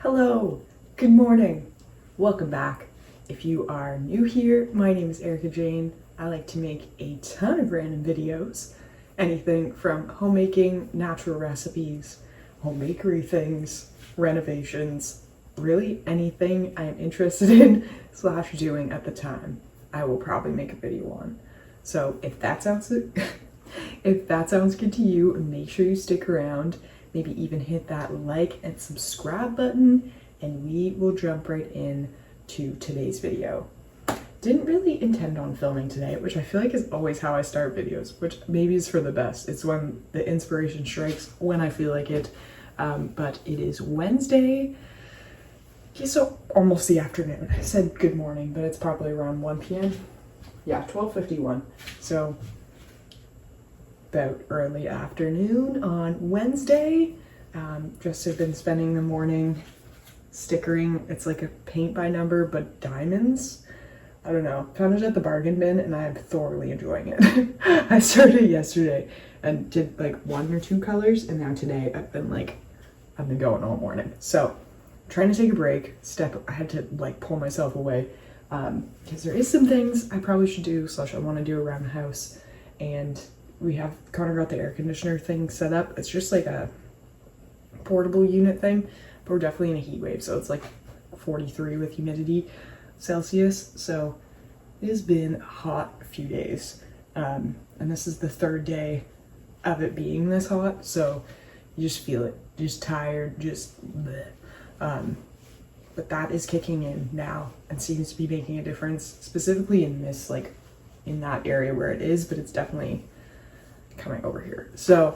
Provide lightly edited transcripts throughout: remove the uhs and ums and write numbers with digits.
Hello, good morning, welcome back. If you are new here, my name is Erika Jane. I like to make a ton of random videos, anything from homemaking, natural recipes, home bakery things, renovations, really anything I am interested in / doing at the time, I will probably make a video on. So if that sounds good to you, make sure you stick around. Maybe even hit that like and subscribe button, and we will jump right in to today's video. Didn't really intend on filming today, which I feel like is always how I start videos, which maybe is for the best. It's when the inspiration strikes when I feel like it. But it is Wednesday, so almost the afternoon. I said good morning, but it's probably around 1 p.m. Yeah, 12:51. So about early afternoon on Wednesday. Just have been spending the morning stickering. It's like a paint by number, but diamonds. I don't know. Found it at the bargain bin and I'm thoroughly enjoying it. I started yesterday and did like 1 or 2 colors, and now today I've been going all morning. So I'm trying to take a break. I had to like pull myself away because there is some things I probably should do / I want to do around the house, and we have Connor got the air conditioner thing set up. It's just like a portable unit thing, but we're definitely in a heat wave. So it's like 43 with humidity Celsius. So it has been a hot few days. And this is the 3rd day of it being this hot. So you just feel it, just tired, just bleh. But that is kicking in now and seems to be making a difference, specifically in this, like in that area where it is, but it's definitely coming over here. So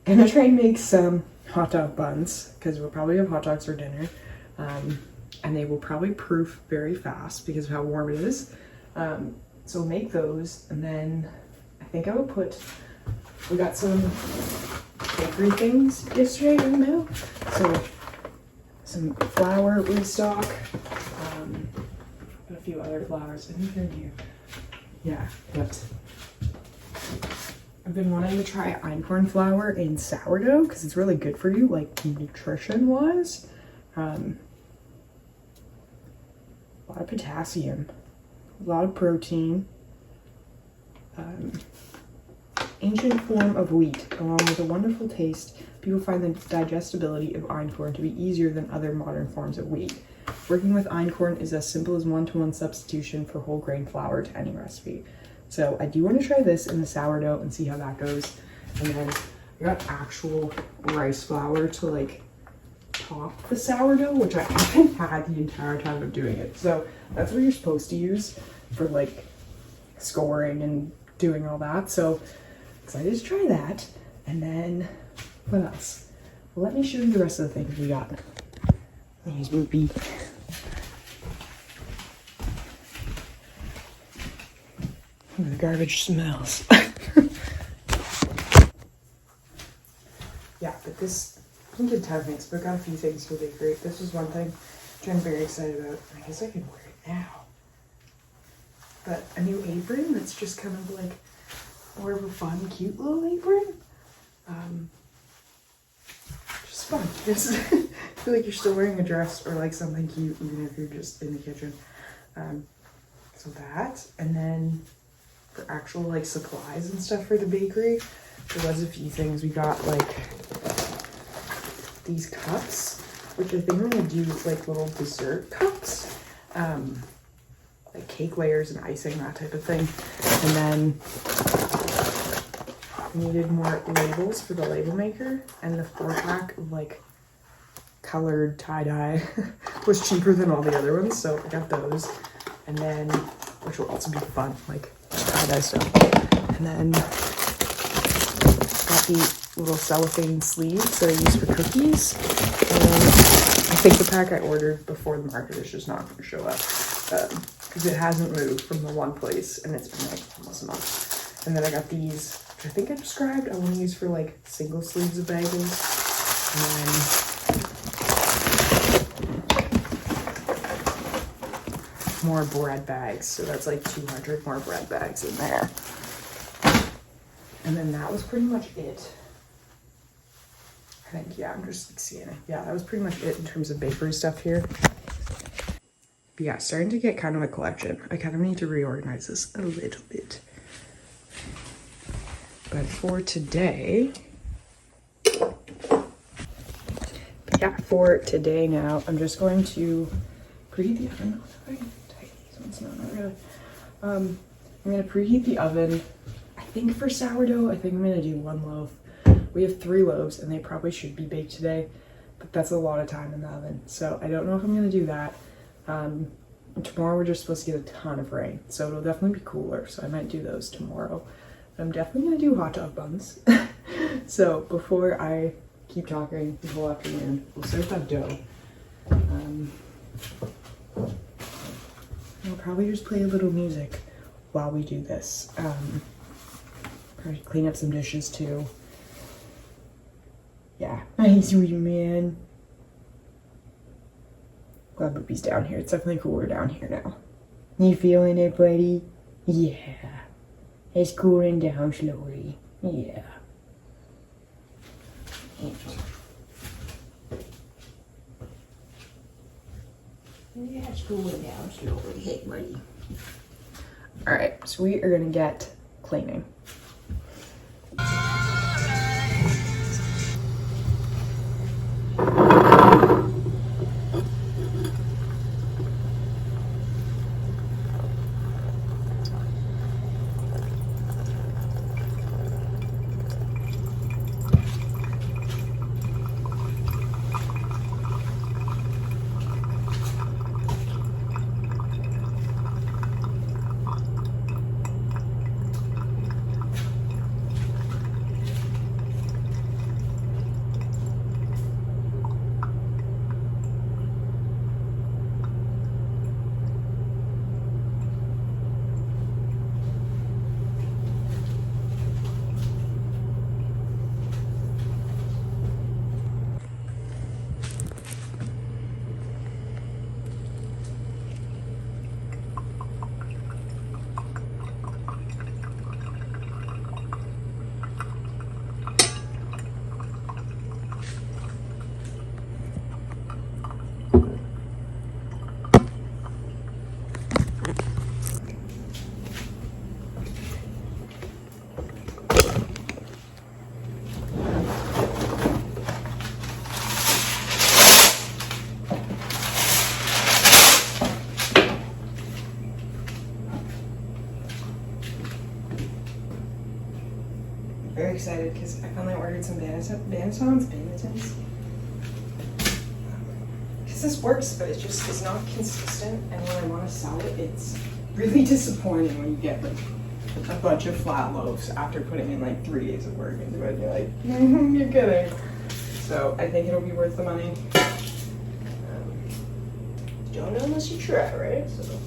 I'm gonna try and make some hot dog buns because we'll probably have hot dogs for dinner, and they will probably proof very fast because of how warm it is. So we'll make those, and then I think I will we got some bakery things yesterday in the mail, so some flour restock, a few other flours. I think they're new. Yeah, but I've been wanting to try einkorn flour in sourdough because it's really good for you, like nutrition wise. A lot of potassium, a lot of protein. Ancient form of wheat, along with a wonderful taste, people find the digestibility of einkorn to be easier than other modern forms of wheat. Working with einkorn is as simple as 1-to-1 substitution for whole grain flour to any recipe. So I do want to try this in the sourdough and see how that goes. And then I got actual rice flour to like top the sourdough, which I haven't had the entire time of doing it. So that's what you're supposed to use for like scoring and doing all that. So excited to try that. And then what else? Well, let me show you the rest of the things we got. These would be the garbage smells. Yeah, but this, I think it's 10 things, but I got a few things for the bakery. This was one thing which I'm very excited about. I guess I can wear it now. But a new apron that's just kind of like more of a fun, cute little apron. Just fun. Just feel like you're still wearing a dress or like something cute, even if you're just in the kitchen. So that, and then for actual like supplies and stuff for the bakery, there was a few things. We got like these cups, which I think I'm gonna do like little dessert cups, like cake layers and icing, that type of thing. And then needed more labels for the label maker, and the 4-pack of like colored tie-dye was cheaper than all the other ones, so I got those. And then, which will also be fun, like tie-dye stuff. And then got the little cellophane sleeves that I use for cookies. And I think the pack I ordered before the market is just not going to show up because it hasn't moved from the one place, and it's been like almost a month. And then I got these, which I think I described, I want to use for like single sleeves of bagels. And then more bread bags, so that's like 200 more bread bags in there. And then that was pretty much it. I think, yeah, I'm just like, scanning. Yeah, that was pretty much it in terms of bakery stuff here. But yeah, starting to get kind of a collection. I kind of need to reorganize this a little bit. But for today, now, I'm just going to preheat the oven. I'm gonna preheat the oven. I think for sourdough, I think I'm gonna do 1 loaf. We have 3 loaves and they probably should be baked today, but that's a lot of time in the oven. So I don't know if I'm gonna do that. Tomorrow we're just supposed to get a ton of rain, so it'll definitely be cooler. So I might do those tomorrow. But I'm definitely gonna do hot dog buns. So before I keep talking the whole afternoon, we'll serve that dough. I'll probably just play a little music while we do this. Probably clean up some dishes too. Yeah, my sweet man. Glad Boopie's down here. It's definitely cooler down here now. You feeling it, buddy? Yeah. It's cooling down slowly. Yeah. Yeah, it's cooling down slowly. Hey, buddy. Alright, so we are gonna get cleaning. Very excited because I finally ordered some Banetons. Because this works, but it's not consistent, and when I want to sell it, it's really disappointing when you get like a bunch of flat loaves after putting in like 3 days of work into it, and you're like, you're kidding. So I think it'll be worth the money. Don't know unless you try, right? So.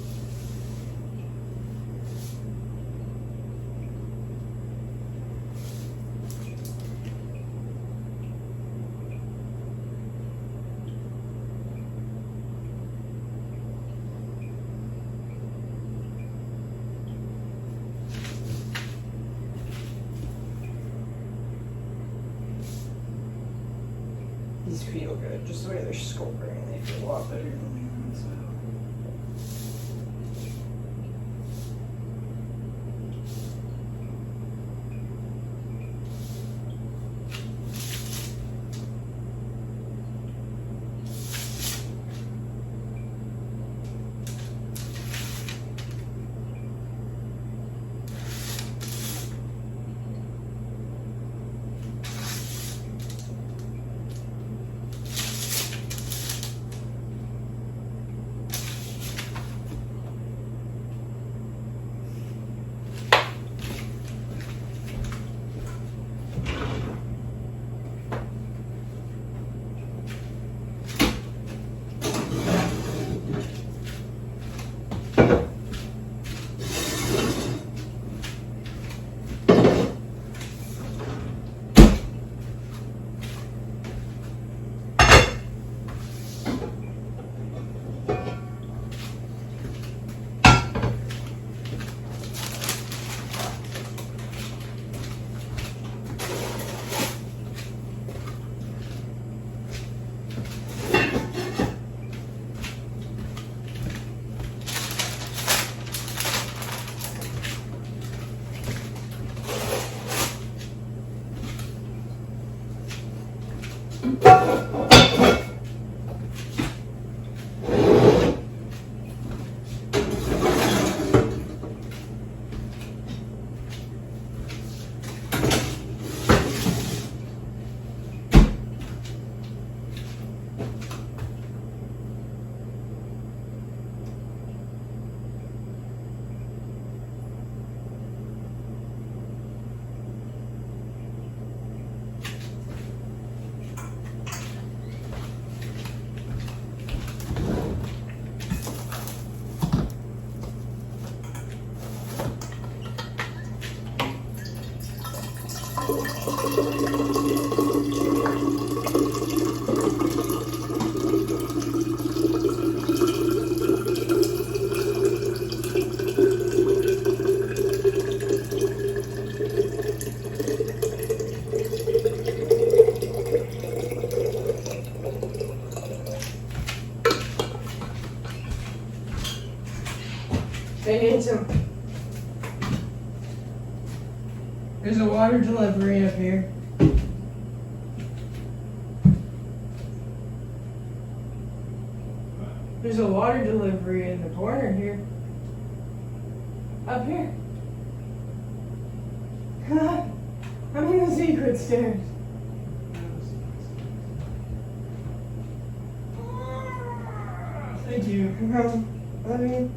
These feel good, just the way they're sculpting, they feel a lot better than the ones. They need some. There's a water delivery up here. There's a water delivery in the corner here. Up here. I'm in the secret stairs. Thank you. I mean.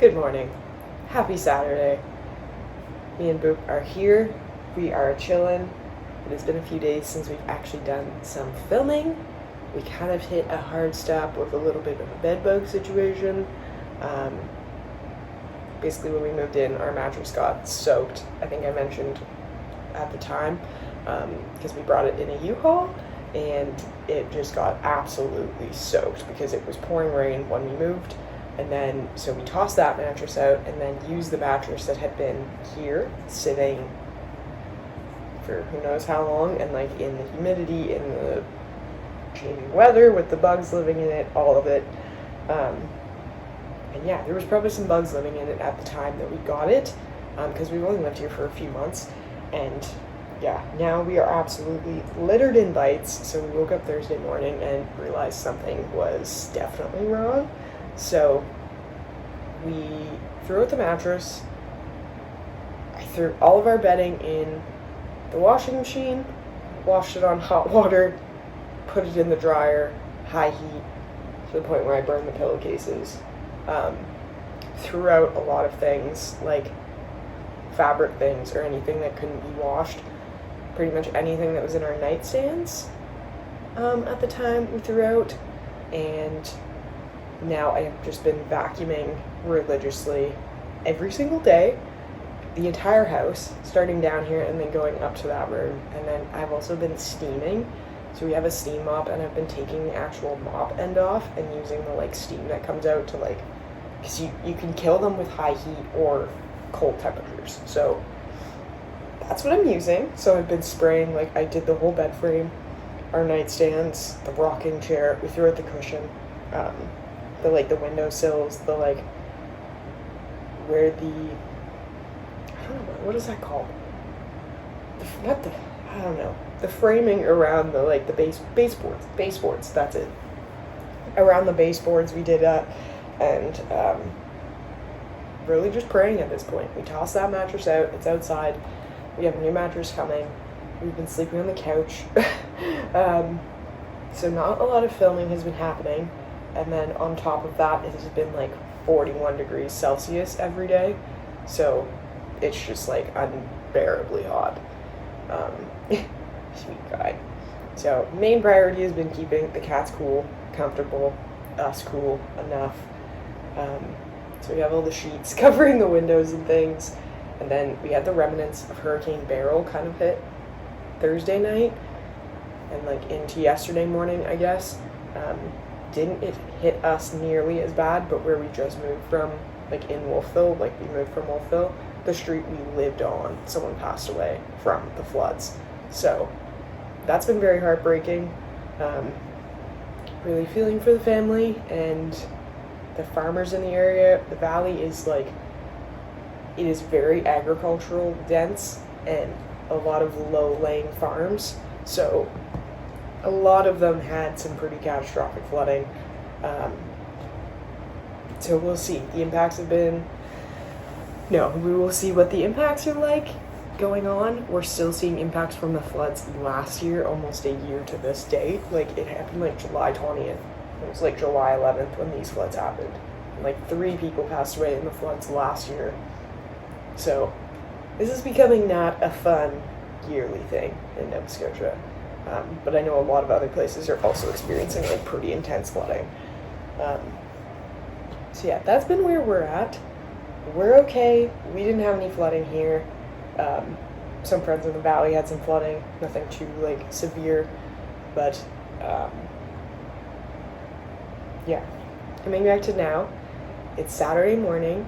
Good morning. Happy Saturday. Me and Boop are here. We are chilling. It has been a few days since we've actually done some filming. We kind of hit a hard stop with a little bit of a bed bug situation. Basically when we moved in, our mattress got soaked. I think I mentioned at the time, because we brought it in a U-Haul, and it just got absolutely soaked because it was pouring rain when we moved. And then, so we tossed that mattress out and then used the mattress that had been here, sitting for who knows how long, and like in the humidity, in the changing weather, with the bugs living in it, all of it. And yeah, there was probably some bugs living in it at the time that we got it, because we've only lived here for a few months. And yeah, now we are absolutely littered in bites. So we woke up Thursday morning and realized something was definitely wrong. So we threw out the mattress. I threw all of our bedding in the washing machine, washed it on hot water, put it in the dryer, high heat, to the point where I burned the pillowcases. Threw out a lot of things, like fabric things or anything that couldn't be washed. Pretty much anything that was in our nightstands at the time we threw out. And now I have just been vacuuming religiously every single day, the entire house, starting down here and then going up to that room. And then I've also been steaming. So we have a steam mop, and I've been taking the actual mop end off and using the like steam that comes out to like, because you can kill them with high heat or cold temperatures. So that's what I'm using. So I've been spraying, like I did the whole bed frame, our nightstands, the rocking chair, we threw out the cushion, the like the windowsills, the like where the, I don't know, what is that called? I don't know. The framing around the like the baseboards, that's it. Around the baseboards we did that, and really just praying at this point. We tossed that mattress out. It's outside. We have a new mattress coming. We've been sleeping on the couch. So not a lot of filming has been happening. And then on top of that, it has been like 41 degrees Celsius every day. So it's just like unbearably hot. Sweet guy. So main priority has been keeping the cats cool, comfortable, us cool enough. So we have all the sheets covering the windows and things. And then we had the remnants of Hurricane Beryl kind of hit Thursday night and like into yesterday morning, I guess. Didn't it hit us nearly as bad, but where we just moved from, like in Wolfville, like we moved from Wolfville, the street we lived on, someone passed away from the floods. So that's been very heartbreaking. Really feeling for the family and the farmers in the area. The valley is like, it is very agricultural dense and a lot of low-laying farms. So a lot of them had some pretty catastrophic flooding. So we'll see. The impacts have been, no, we will see what the impacts are like going on. We're still seeing impacts from the floods last year, almost a year to this date. Like it happened like July 20th. It was like July 11th when these floods happened. And like 3 people passed away in the floods last year. So this is becoming not a fun yearly thing in Nova Scotia. But I know a lot of other places are also experiencing like pretty intense flooding. So yeah, that's been where we're at. We're okay. We didn't have any flooding here. Some friends in the valley had some flooding, nothing too like severe, but yeah. Coming back to now, it's Saturday morning.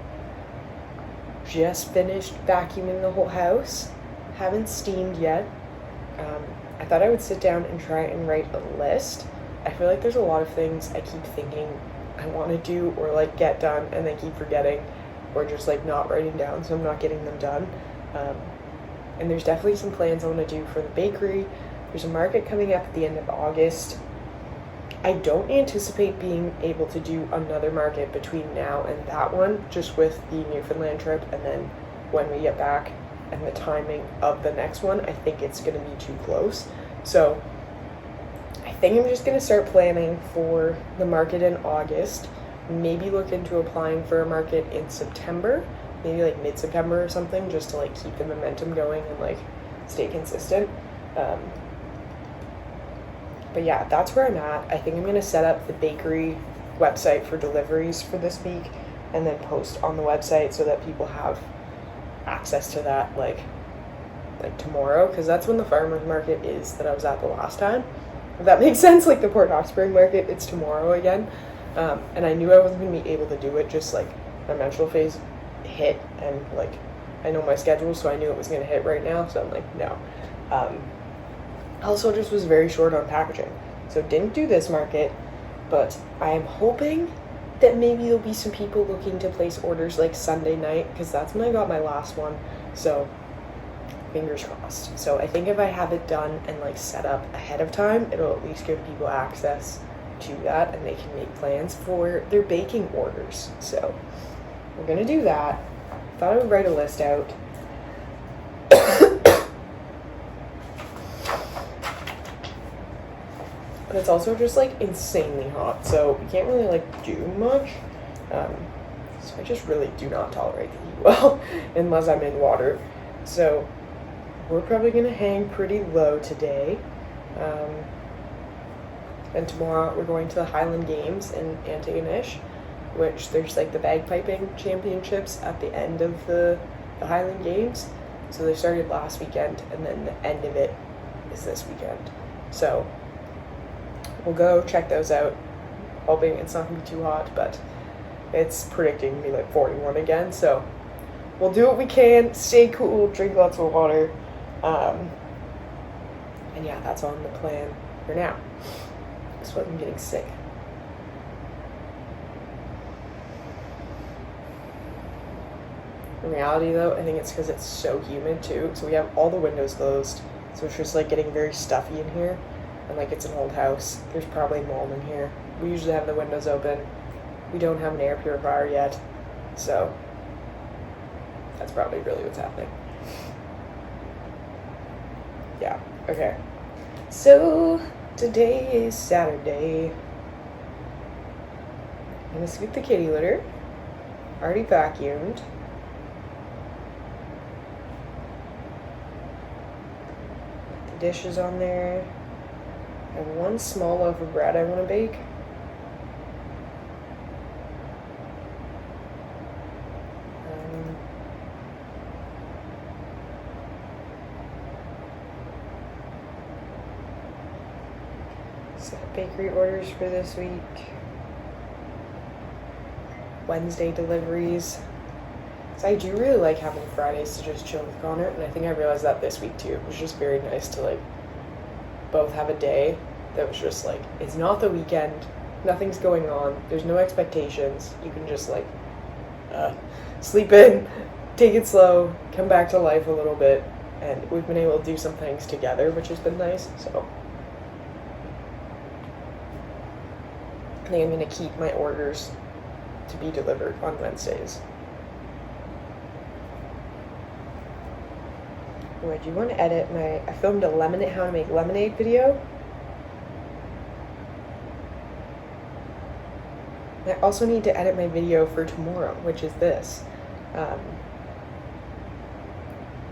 Just finished vacuuming the whole house. Haven't steamed yet. I thought I would sit down and try and write a list. I feel like there's a lot of things I keep thinking I want to do or like get done and then keep forgetting or just like not writing down, so I'm not getting them done. And there's definitely some plans I want to do for the bakery. There's a market coming up at the end of August. I don't anticipate being able to do another market between now and that one, just with the Newfoundland trip and then when we get back and the timing of the next one. I think it's going to be too close. So I think I'm just going to start planning for the market in August, maybe look into applying for a market in September, maybe like mid-September or something, just to like keep the momentum going and like stay consistent. But yeah, that's where I'm at. I think I'm going to set up the bakery website for deliveries for this week and then post on the website so that people have access to that like tomorrow, because that's when the farmers market is that I was at the last time. If that makes sense, like the Port Hawkesbury market, it's tomorrow again. And I knew I wasn't going to be able to do it, just like my menstrual phase hit and like I know my schedule, so I knew it was going to hit right now, so I'm like, no. Also just was very short on packaging, so didn't do this market, but I am hoping that maybe there'll be some people looking to place orders like Sunday night, because that's when I got my last one, so fingers crossed. So I think if I have it done and like set up ahead of time, it'll at least give people access to that and they can make plans for their baking orders. So we're gonna do that. Thought I would write a list out. But it's also just like insanely hot, so we can't really like do much. So I just really do not tolerate the heat well unless I'm in water. So we're probably gonna hang pretty low today. And tomorrow we're going to the Highland Games in Antigonish, which there's like the bagpiping championships at the end of the Highland Games. So they started last weekend and then the end of it is this weekend. So we'll go check those out, hoping it's not gonna be too hot, but it's predicting to be like 41 again, so we'll do what we can, stay cool, drink lots of water, and yeah, that's on the plan for now. That's what I'm getting sick. In reality though, I think it's because it's so humid too, so we have all the windows closed, so it's just like getting very stuffy in here. And like it's an old house, there's probably mold in here. We usually have the windows open. We don't have an air purifier yet, so That's probably really what's happening. Yeah, okay. So, today is Saturday. I'm gonna sweep the kitty litter. Already vacuumed. The dishes on there. I have one small loaf of bread I want to bake. Set bakery orders for this week. Wednesday deliveries. So I do really like having Fridays to just chill with Connor, and I think I realized that this week too. It was just very nice to like both have a day that was just like, it's not the weekend, nothing's going on, there's no expectations, you can just like sleep in, take it slow, come back to life a little bit, and we've been able to do some things together, which has been nice. So I think I'm going to keep my orders to be delivered on Wednesdays. Anyway, do you want to edit I filmed a how to make lemonade video. I also need to edit my video for tomorrow, which is this. I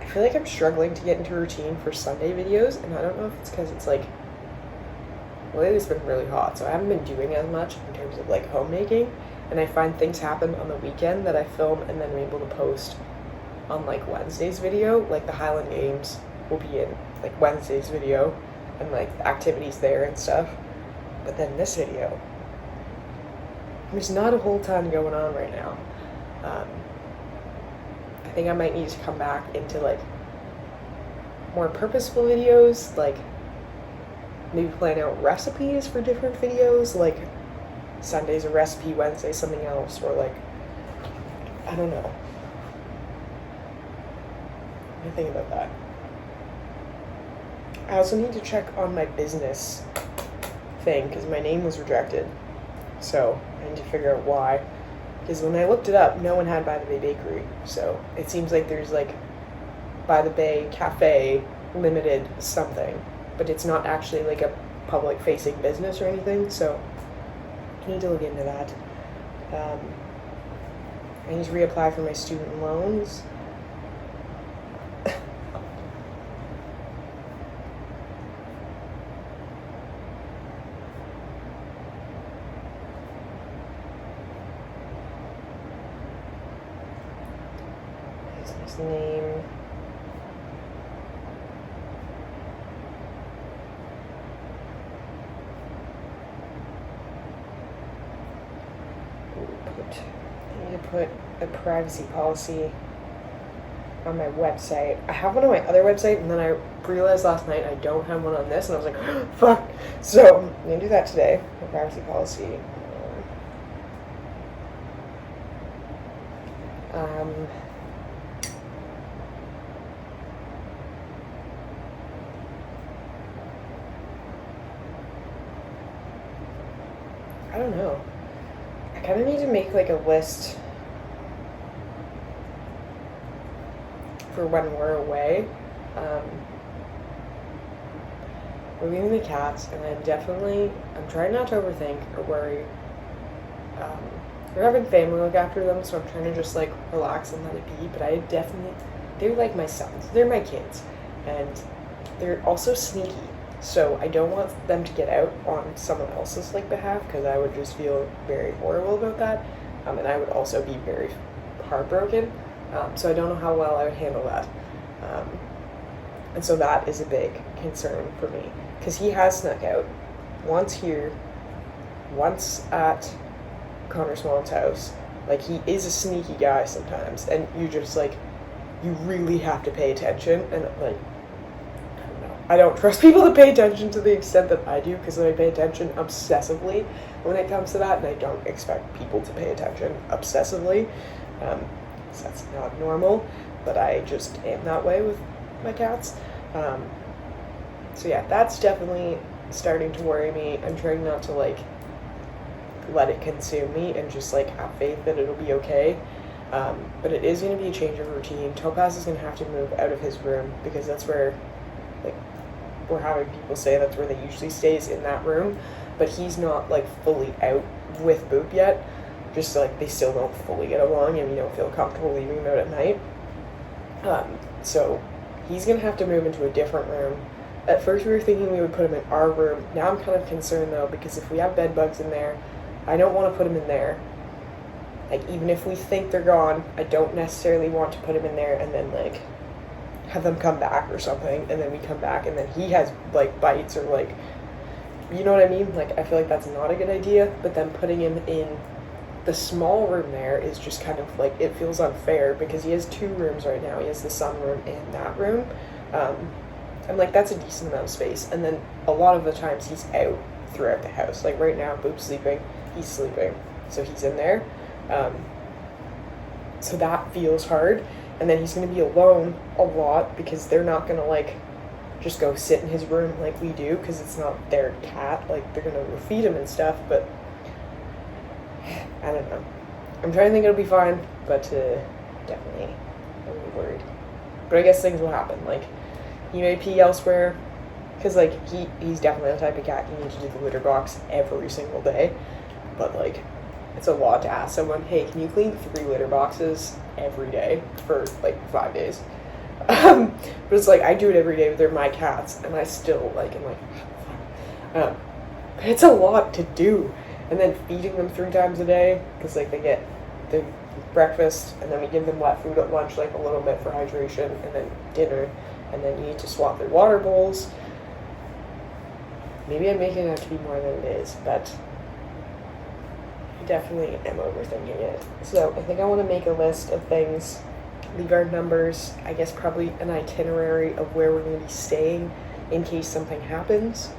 feel like I'm struggling to get into a routine for Sunday videos, and I don't know if it's because it's like, lately it's been really hot, so I haven't been doing as much in terms of like homemaking, and I find things happen on the weekend that I film and then I'm able to post on like Wednesday's video. Like the Highland Games will be in like Wednesday's video and like the activities there and stuff, but then this video, there's not a whole ton going on right now. I think I might need to come back into like more purposeful videos, like maybe plan out recipes for different videos, like Sunday's a recipe, Wednesday something else, or like, I don't know. What do you think about that? I also need to check on my business thing because my name was rejected. So I need to figure out why. Because when I looked it up, no one had By the Bay Bakery. So it seems like there's like By the Bay Cafe Limited something. But it's not actually like a public facing business or anything. So I need to look into that. I need to reapply for my student loans. Business name. I need to put a privacy policy on my website. I have one on my other website, and then I realized last night I don't have one on this, and I was like, fuck. So I'm going to do that today, my privacy policy. I don't know. I kind of need to make like a list for when we're away. We're leaving the cats, and I'm trying not to overthink or worry. We're having family look after them, so I'm trying to just like relax and let it be, but they're like my sons, they're my kids, and they're also sneaky. So I don't want them to get out on someone else's like behalf, because I would just feel very horrible about that, and I would also be very heartbroken. So I don't know how well I would handle that, and so that is a big concern for me, because he has snuck out once here, once at Connor Swan's house. Like, he is a sneaky guy sometimes, and you just like, you really have to pay attention, and like, I don't trust people to pay attention to the extent that I do, because I pay attention obsessively when it comes to that, and I don't expect people to pay attention obsessively. So that's not normal, but I just am that way with my cats. So yeah, that's definitely starting to worry me. I'm trying not to like let it consume me, and just like have faith that it'll be okay. But it is going to be a change of routine. Topaz is going to have to move out of his room because that's where, like, we're having people say that's where they usually stays, in that room. But he's not, like, fully out with Boop yet. Just, like, they still don't fully get along and we don't feel comfortable leaving him out at night. So he's going to have to move into a different room. At first we were thinking we would put him in our room. Now I'm kind of concerned, though, because if we have bed bugs in there, I don't want to put him in there. Like, even if we think they're gone, I don't necessarily want to put him in there and then, like, have them come back or something, and then we come back and then he has, like, bites or, like, you know what I mean? Like, I feel like that's not a good idea, but then putting him in the small room there is just kind of, like, it feels unfair because he has 2 rooms right now. He has the sunroom and that room. And, like, that's a decent amount of space. And then a lot of the times he's out throughout the house. Like, right now, Boop's sleeping, he's sleeping, so he's in there. So that feels hard. And then he's going to be alone a lot because they're not going to, like, just go sit in his room like we do because it's not their cat. Like, they're going to feed him and stuff, but I don't know. I'm trying to think it'll be fine, but definitely I'm really worried. But I guess things will happen. Like, he may pee elsewhere because, like, he's definitely the type of cat you need to do the litter box every single day. But, like, it's a lot to ask someone, hey, can you clean 3 litter boxes every day for, like, 5 days? But it's like, I do it every day, but they're my cats, and I still, like, am like, but it's a lot to do. And then feeding them 3 times a day, because, like, they get the breakfast, and then we give them wet food at lunch, like, a little bit for hydration, and then dinner, and then you need to swap their water bowls. Maybe I'm making it out to be more than it is, but I definitely am overthinking it. So I think I want to make a list of things, leave our numbers, I guess probably an itinerary of where we're going to be staying in case something happens.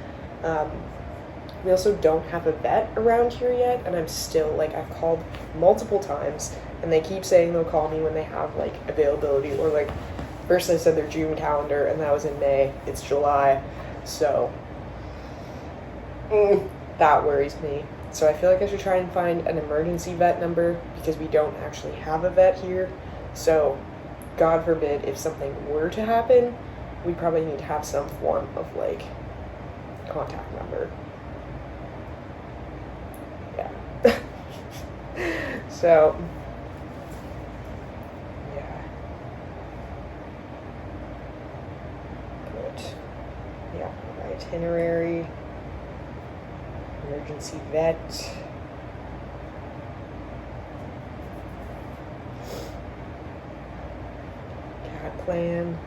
We also don't have a vet around here yet, and I'm still, like, I've called multiple times, and they keep saying they'll call me when they have, like, availability, or, like, first they said their June calendar, and that was in May. It's July, so that worries me. So I feel like I should try and find an emergency vet number, because we don't actually have a vet here. So, God forbid, if something were to happen, we probably need to have some form of, like, contact number. Yeah. So, yeah. Good. Yeah, itinerary, emergency vet. Cat plan.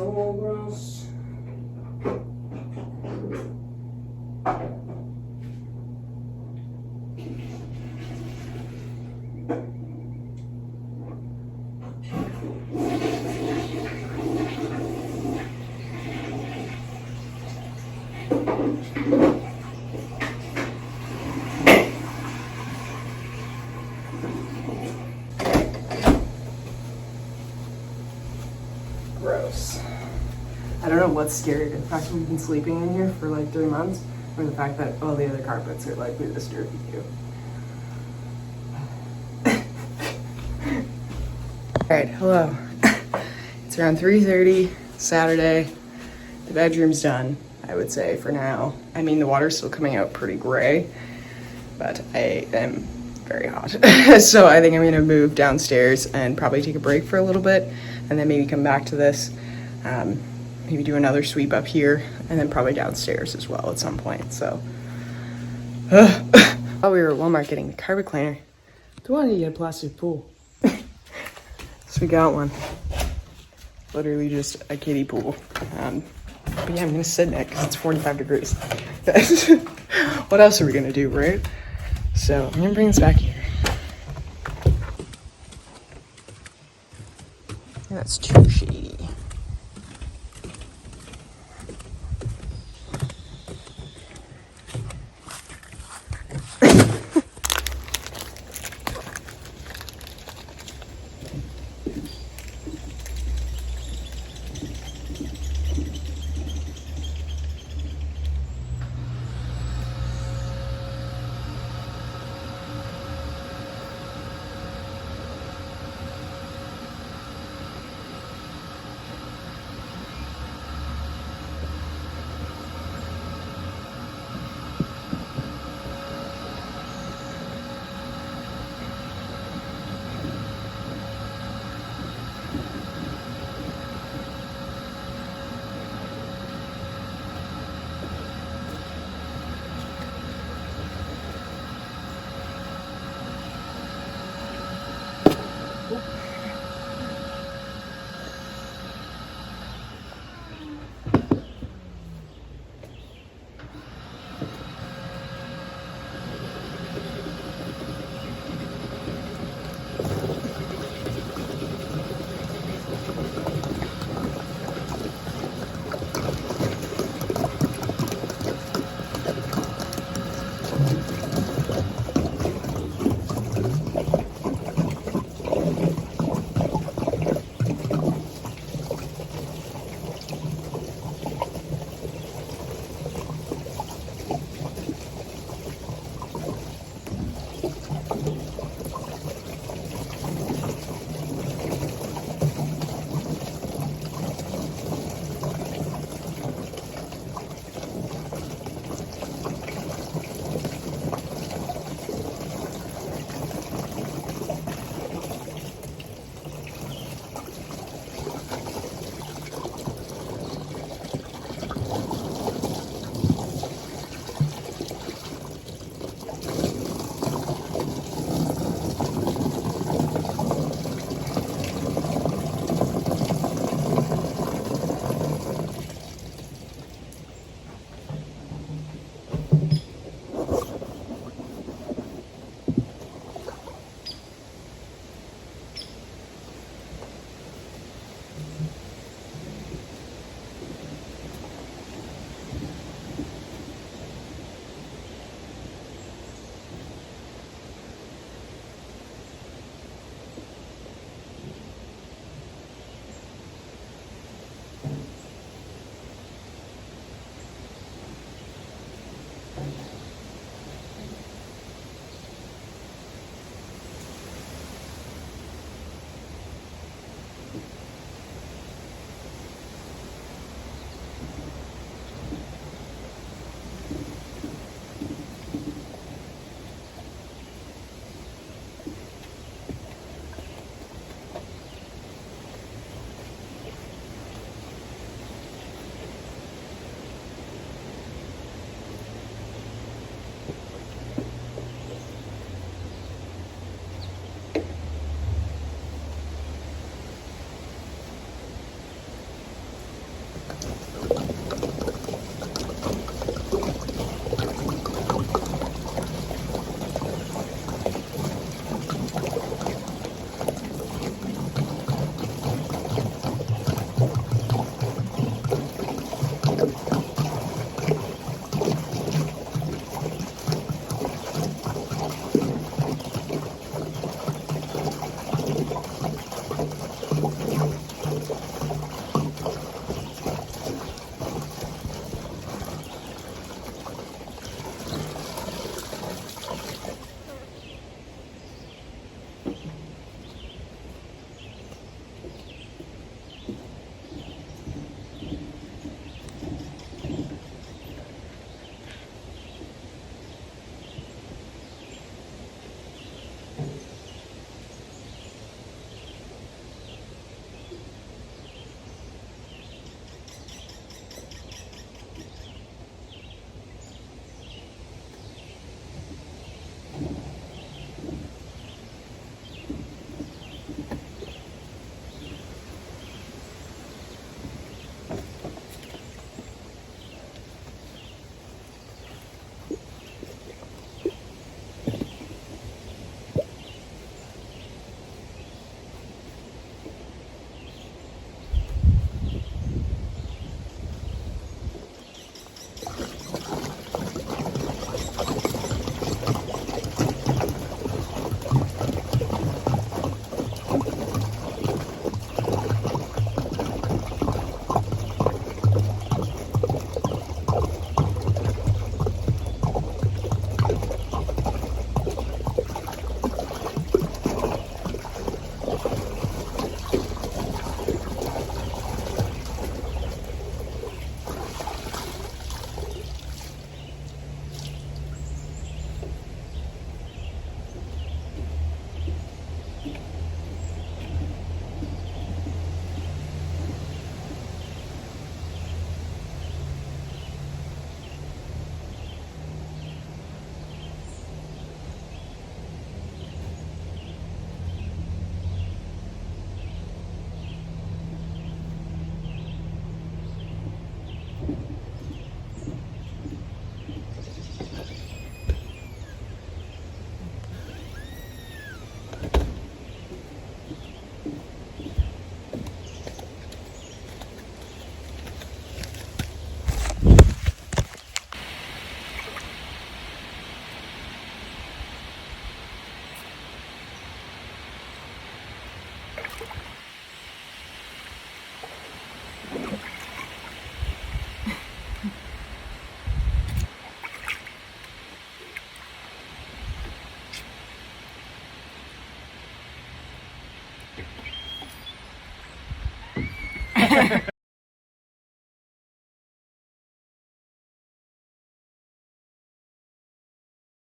so gross. Gross. I don't know what's scarier, the fact that we've been sleeping in here for like 3 months, or the fact that all the other carpets are likely this dirty too. Alright, hello. It's around 3:30, Saturday. The bedroom's done, I would say, for now. I mean, the water's still coming out pretty gray, but I am very hot. So I think I'm gonna move downstairs and probably take a break for a little bit, and then maybe come back to this. Maybe do another sweep up here, and then probably downstairs as well at some point, so. While we were at Walmart getting the carpet cleaner, I wanted to get a plastic pool. So we got one. Literally just a kiddie pool. But yeah, I'm gonna sit in it because it's 45 degrees. What else are we gonna do, right? So I'm gonna bring this back here. That's too shady.